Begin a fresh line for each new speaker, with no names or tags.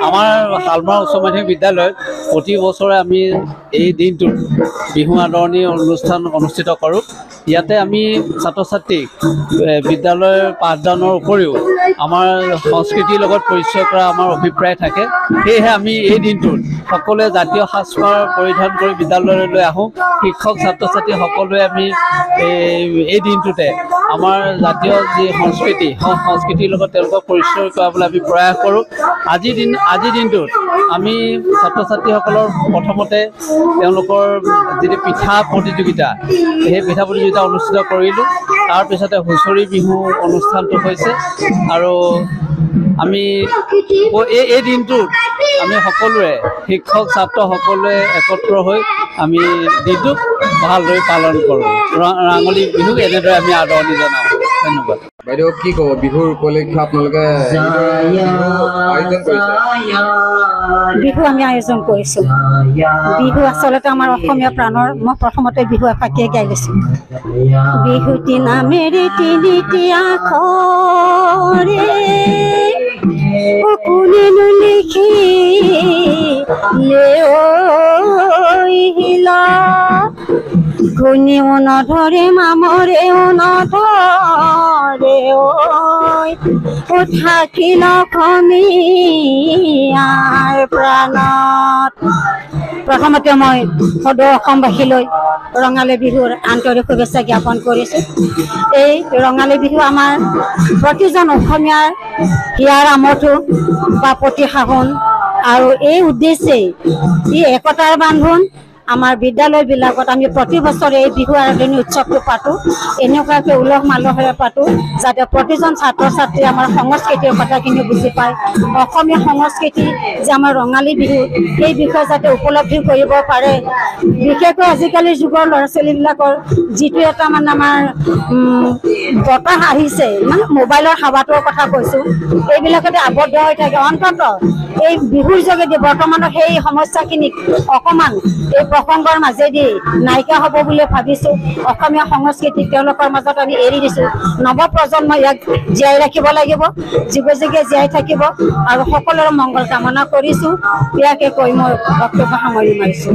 আমাৰ শালমৰা উচ্চ মাধ্যমিক বিদ্যালয়ত প্ৰতি বছৰে আমি এই দিনটোত বিহু আদৰণি অনুষ্ঠান অনুষ্ঠিত কৰোঁ। ইয়াতে আমি ছাত্ৰ ছাত্ৰীক বিদ্যালয়ৰ পাঠদানৰ উপৰিও আমাৰ সংস্কৃতিৰ লগত পৰিচয় কৰা আমাৰ অভিপ্ৰায় থাকে। সেয়েহে আমি এই দিনটোত সকলোৱে জাতীয় সাজপাৰ পৰিধান কৰি বিদ্যালয়লৈ আহোঁ। শিক্ষক ছাত্ৰ ছাত্ৰী সকলোৱে আমি এই দিনটোতে আমাৰ জাতীয় যি সংস্কৃতিৰ লগত তেওঁলোকক পৰিচয় কৰাবলৈ আমি প্ৰয়াস কৰোঁ। আজিৰ দিনটোত আমি ছাত্ৰ ছাত্ৰীসকলৰ প্ৰথমতে তেওঁলোকৰ যিটো পিঠা প্ৰতিযোগিতা, সেই পিঠা প্ৰতিযোগিতা অনুষ্ঠিত কৰিলোঁ। তাৰপিছতে হুঁচৰি বিহু অনুষ্ঠানটো হৈছে আৰু আমি এই দিনটোত আমি সকলোৱে শিক্ষক ছাত্ৰ সকলোৱে একত্ৰ হৈ আমি দিনটোক ভালদৰে পালন কৰোঁ। ৰাঙলী বিহুক এনেদৰে আমি আদৰণি জনাওঁ। ধন্যবাদ।
বাইদেউ কি ক'ব বিহুৰ উপলক্ষে আপোনালোকে
বিহু আমি আয়োজন কৰিছোঁ। বিহু আচলতে আমাৰ অসমীয়া প্ৰাণৰ। মই প্ৰথমতে বিহু এফাকিয়ে গাই লৈছোঁ। বিহুটি নামেৰে তিনিটি আখৰে কোনেনো লিখিলে ঘূৰ্ণিও নধৰে মামৰেও নধৰে থাকিল অসমীয়াৰ প্ৰাণত। প্ৰথমতে মই সদৌ অসমবাসীলৈ ৰঙালী বিহুৰ আন্তৰিক শুভেচ্ছা জ্ঞাপন কৰিছোঁ। এই ৰঙালী বিহু আমাৰ প্ৰতিজন অসমীয়াৰ হিয়াৰ আমঠু বা প্ৰতিশাসন আৰু এই উদ্দেশ্যেই ই একতাৰ বান্ধোন। আমাৰ বিদ্যালয়বিলাকত আমি প্ৰতি বছৰে এই বিহু আৰাধনী উৎসৱটো পাতোঁ। এনেকুৱাকৈ উলহ মালহেৰে পাতোঁ যাতে প্ৰতিজন ছাত্ৰ ছাত্ৰীয়ে আমাৰ সংস্কৃতিৰ কথাখিনি বুজি পায়। অসমীয়া সংস্কৃতি যে আমাৰ ৰঙালী বিহু, সেই বিষয়ে যাতে উপলব্ধি কৰিব পাৰে। বিশেষকৈ আজিকালিৰ যুগৰ ল'ৰা ছোৱালীবিলাকৰ যিটো এটা মানে আমাৰ বতাহ আহিছে, মানে মোবাইলৰ হাৱাটোৰ কথা কৈছোঁ, এইবিলাকতে আবদ্ধ হৈ থাকে। অন্ততঃ এই বিহুৰ যোগেদি বৰ্তমানৰ সেই সমস্যাখিনিক অকণমান এই প্ৰসংগৰ মাজেদি নাইকিয়া হ'ব বুলি ভাবিছোঁ। অসমীয়া সংস্কৃতিক তেওঁলোকৰ মাজত আমি এৰি দিছোঁ। নৱপ্ৰজন্মই ইয়াক জীয়াই ৰাখিব লাগিব, যুগে যুগে জীয়াই থাকিব আৰু সকলোৰে মংগল কামনা কৰিছোঁ। ইয়াকে কৈ মই বক্তব্য সামৰি মাৰিছোঁ।